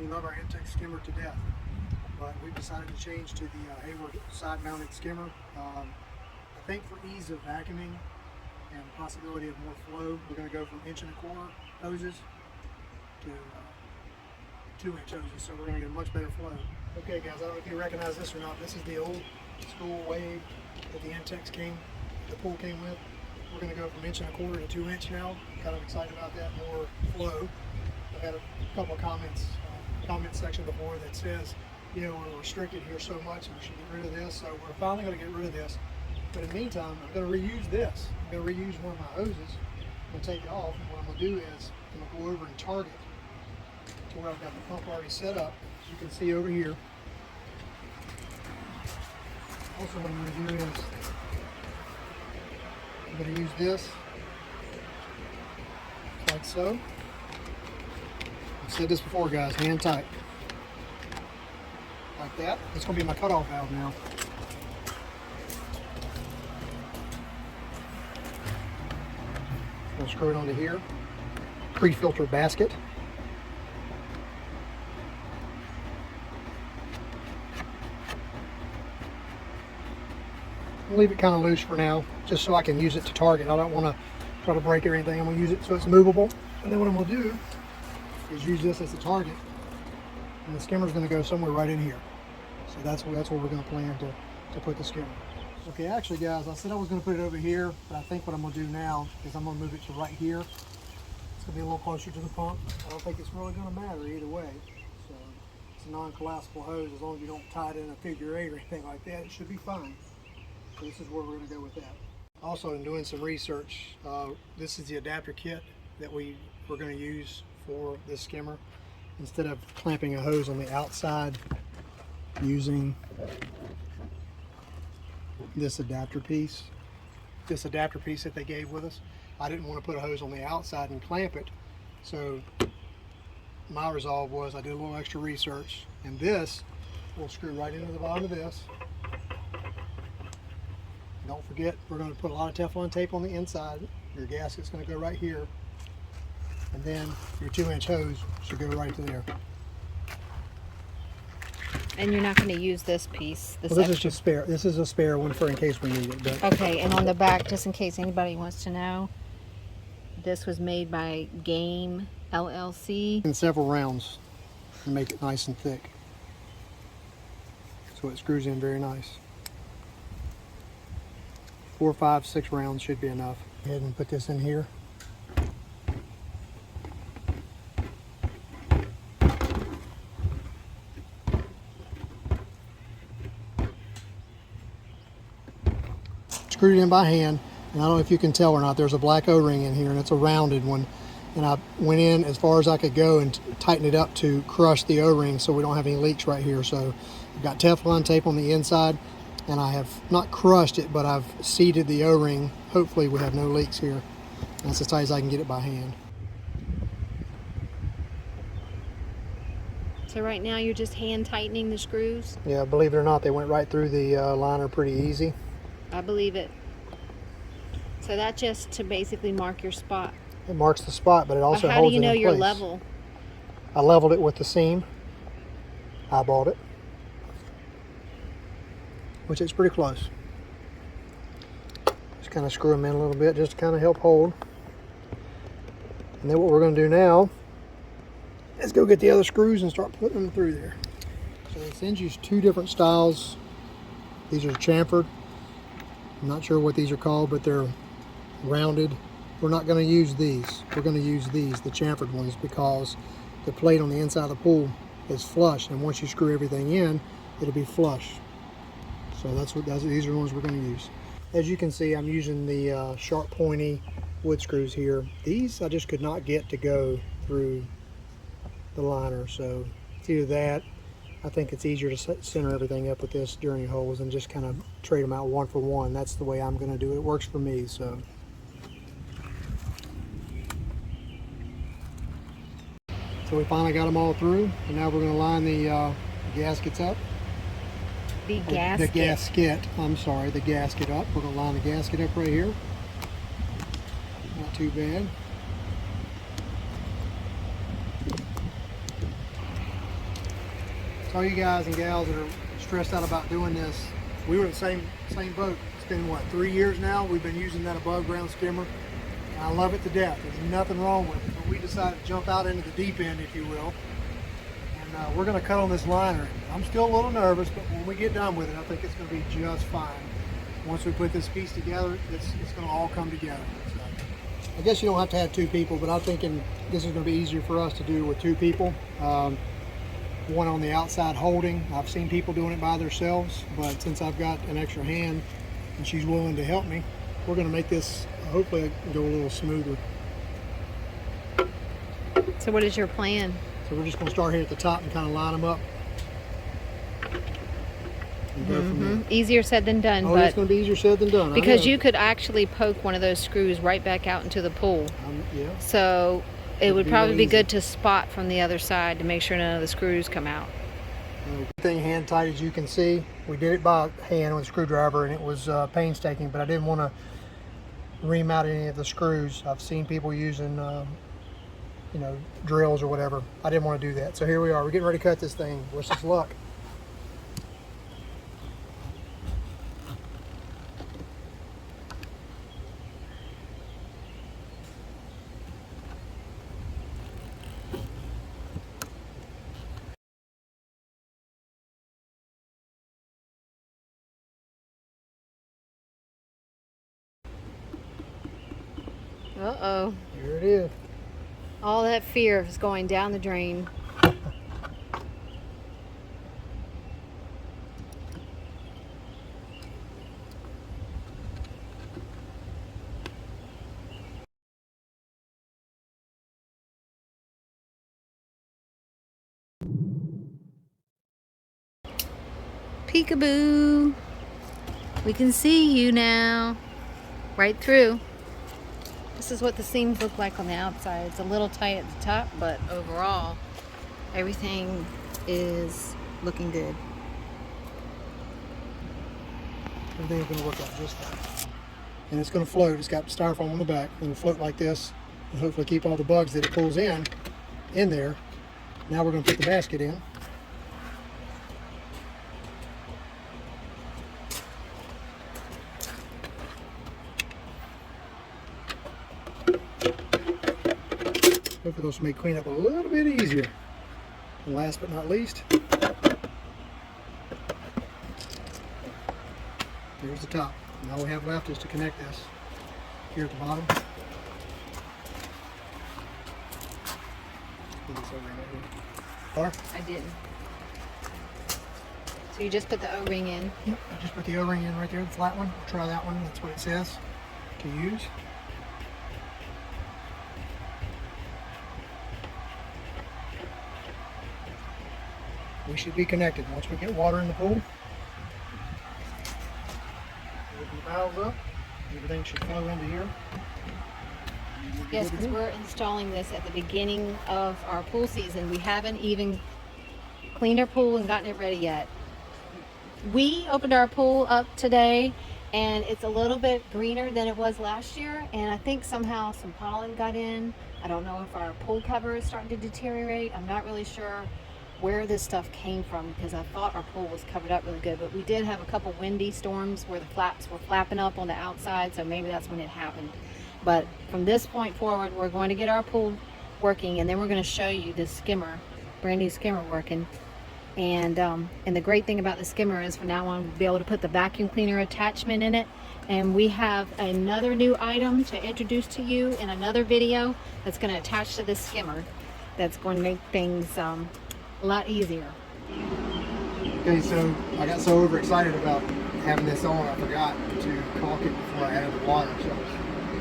We love our Intex skimmer to death, but we've decided to change to the Hayward side-mounted skimmer. I think for ease of vacuuming and the possibility of more flow, we're going to go from 1.25" hoses to 2" hoses, so we're going to get much better flow. Okay guys, I don't know if you recognize this or not. This is the old school wave that the Intex the pool came with. We're going to go from 1.25" to 2" now. Kind of excited about that, more flow. I've had a couple of comments, comment section before that says, you know, we're restricted here so much and we should get rid of this. So we're finally going to get rid of this. But in the meantime, I'm going to reuse this. I'm going to reuse one of my hoses. I'm going to take it off, and what I'm going to do is I'm going to go over and target to where I've got the pump already set up. As you can see over here. Also what I'm going to do is I'm going to use this like so. I've said this before guys, hand tight. Like that. It's going to be my cutoff valve now. We'll screw it onto here. Pre-filter basket. I'll leave it kind of loose for now, just so I can use it to target. I don't want to try to break or anything. I'm going to use it so it's movable. And then what I'm going to do is use this as a target. And the skimmer is going to go somewhere right in here. So that's where we're going to plan to put the skimmer. Okay, actually guys, I said I was going to put it over here, but I think what I'm going to do now is I'm going to move it to right here. It's going to be a little closer to the pump. I don't think it's really going to matter either way. So it's a non-collapsible hose. As long as you don't tie it in a figure 8 or anything like that, it should be fine. So this is where we're going to go with that. Also, in doing some research, this is the adapter kit that we're going to use for this skimmer. Instead of clamping a hose on the outside, using this adapter piece that they gave with us. I didn't want to put a hose on the outside and clamp it, so my resolve was I did a little extra research, and this will screw right into the bottom of this. Don't forget, we're going to put a lot of Teflon tape on the inside. Your gasket's going to go right here, and then your 2" hose should go right to there. And you're not going to use this piece. Well, this is just spare. This is a spare one for in case we need it. But okay, and on the back, just in case anybody wants to know, this was made by Game LLC. In several rounds to make it nice and thick. So it screws in very nice. 4, 5, 6 rounds should be enough. Go ahead and put this in here. Screwed it in by hand, and I don't know if you can tell or not, there's a black O-ring in here, and it's a rounded one, and I went in as far as I could go and tighten it up to crush the O-ring so we don't have any leaks right here. So I've got Teflon tape on the inside, and I have not crushed it, but I've seated the O-ring. Hopefully we have no leaks here. That's as tight as I can get it by hand. So right now you're just hand tightening the screws? Yeah, believe it or not, they went right through the liner pretty easy. I believe it. So that's just to basically mark your spot. It marks the spot, but it also holds it in place. How do you know your level? I leveled it with the seam. Eyeballed it, which is pretty close. Just kind of screw them in a little bit just to kind of help hold. And then what we're going to do now is go get the other screws and start putting them through there. So it sends you 2 different styles. These are chamfered. I'm not sure what these are called, but they're rounded. We're not going to use these. We're going to use these, the chamfered ones, because the plate on the inside of the pool is flush, and once you screw everything in, it'll be flush. So these are the ones we're going to use. As you can see, I'm using the sharp pointy wood screws here. These I just could not get to go through the liner, so it's either that. I think it's easier to center everything up with this journey holes and just kind of trade them out one for one. That's the way I'm going to do it. It works for me, so. So we finally got them all through, and now we're going to line the gaskets up. The gasket. The gasket. I'm sorry, the gasket up. We're going to line the gasket up right here. Not too bad. So all you guys and gals that are stressed out about doing this, we were in the same boat. It's been what, 3 years now? We've been using that above ground skimmer. And I love it to death. There's nothing wrong with it. But we decided to jump out into the deep end, if you will. And we're going to cut on this liner. I'm still a little nervous, but when we get done with it, I think it's going to be just fine. Once we put this piece together, it's going to all come together. So, I guess you don't have to have 2 people, but I'm thinking this is going to be easier for us to do with 2 people. One on the outside holding. I've seen people doing it by themselves, but since I've got an extra hand and she's willing to help me, we're going to make this hopefully go a little smoother. So what is your plan? So we're just going to start here at the top and kind of line them up. And go from there. Easier said than done. Oh, but it's going to be easier said than done. because you could actually poke one of those screws right back out into the pool. Yeah. So it would probably be easy. good to spot from the other side to make sure none of the screws come out. Thing hand tight, as you can see. We did it by hand with a screwdriver, and it was painstaking, but I didn't want to ream out any of the screws. I've seen people using you know, drills or whatever. I didn't want to do that. So here we are. We're getting ready to cut this thing. Wish us luck. Uh-oh. Here it is. All that fear is going down the drain. Peekaboo. We can see you now. Right through. This is what the seams look like on the outside. It's a little tight at the top, but overall, everything is looking good. Everything's going to work out just fine. And it's going to float. It's got styrofoam on the back. It'll float like this and hopefully keep all the bugs that it pulls in there. Now we're going to put the basket in. Hopefully those make cleanup a little bit easier. And last but not least, here's the top. And all we have left is to connect this here at the bottom. Put this over right here. Bar? I didn't. So you just put the O-ring in? Yep, I just put the O-ring in right there, the flat one. Try that one, that's what it says to use. We should be connected once we get water in the pool. Open the valves up, everything should flow into here. Yes, because we're installing this at the beginning of our pool season. We haven't even cleaned our pool and gotten it ready yet. We opened our pool up today and it's a little bit greener than it was last year, and I think somehow some pollen got in. I don't know if our pool cover is starting to deteriorate. I'm not really sure where this stuff came from because I thought our pool was covered up really good, but we did have a couple windy storms where the flaps were flapping up on the outside, so maybe that's when it happened. But from this point forward, we're going to get our pool working, and then we're going to show you this skimmer, brand new skimmer working. And the great thing about the skimmer is from now on we'll be able to put the vacuum cleaner attachment in it, and we have another new item to introduce to you in another video that's going to attach to this skimmer that's going to make things a lot easier. Okay, so I got so overexcited about having this on, I forgot to caulk it before I added the water. So I was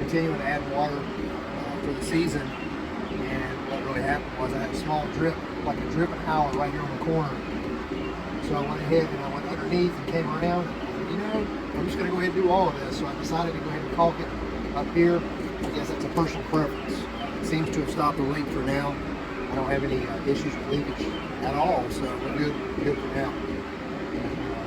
continuing to add water for the season, and what really happened was I had a small drip, like a drip an hour right here on the corner. So I went ahead and I went underneath and came around. You know, I'm just going to go ahead and do all of this. So I decided to go ahead and caulk it up here. I guess that's a personal preference. It seems to have stopped the leak for now. I don't have any issues with leakage at all, so we're good for now.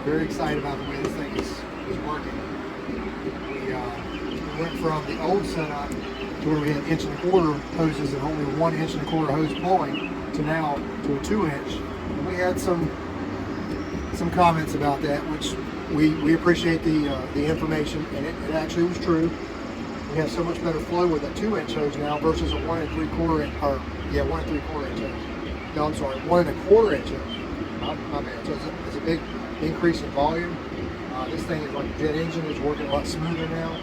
Very excited about the way this thing is working. We went from the old setup to where we had 1.25" hoses and only 1 1/4" hose pulling to now to a 2 inch. And we had some some comments about that, which we appreciate the information, and it actually was true. We have so much better flow with a 2-inch hose now versus a 1 3/4 inch, or yeah, 1 3/4 inch hose. No, I'm sorry, 1 1/4 inch hose. My bad. So it's a big increase in volume. This thing is like a jet engine. It's working a lot smoother now.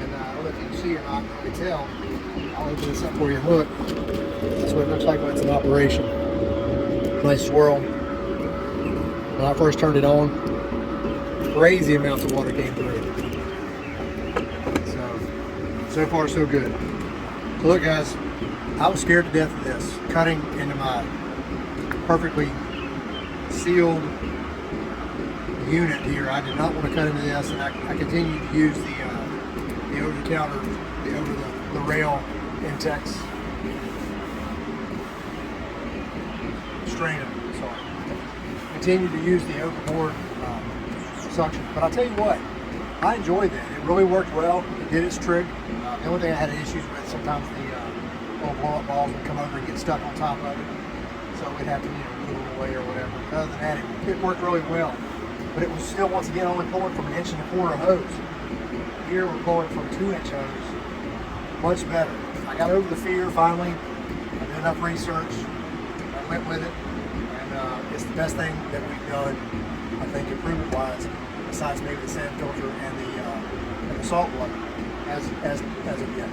And I don't know if you can see or not, I can tell. I'll open this up for you and look. That's what it looks like when it's in operation. Nice swirl. When I first turned it on, crazy amounts of water came through. So far so good. So look guys, I was scared to death of this, cutting into my perfectly sealed unit here. I did not want to cut into this, and I continued to use the over-the-counter, the rail Intex strainer. Sorry. Continued to use the overboard suction, but I'll tell you what, I enjoyed that. It really worked well. It did its trick. The only thing I had issues with, sometimes the little blow-up balls would come over and get stuck on top of it, so we'd have to move it away or whatever. But other than that, it worked really well. But it was still, once again, only pulling from 1 1/4 hose. Here we're pulling from 2-inch hose. Much better. I got over the fear finally. I did enough research. I went with it, and it's the best thing that we've done, I think, improvement-wise, besides maybe the sand filter and the salt water as of yet.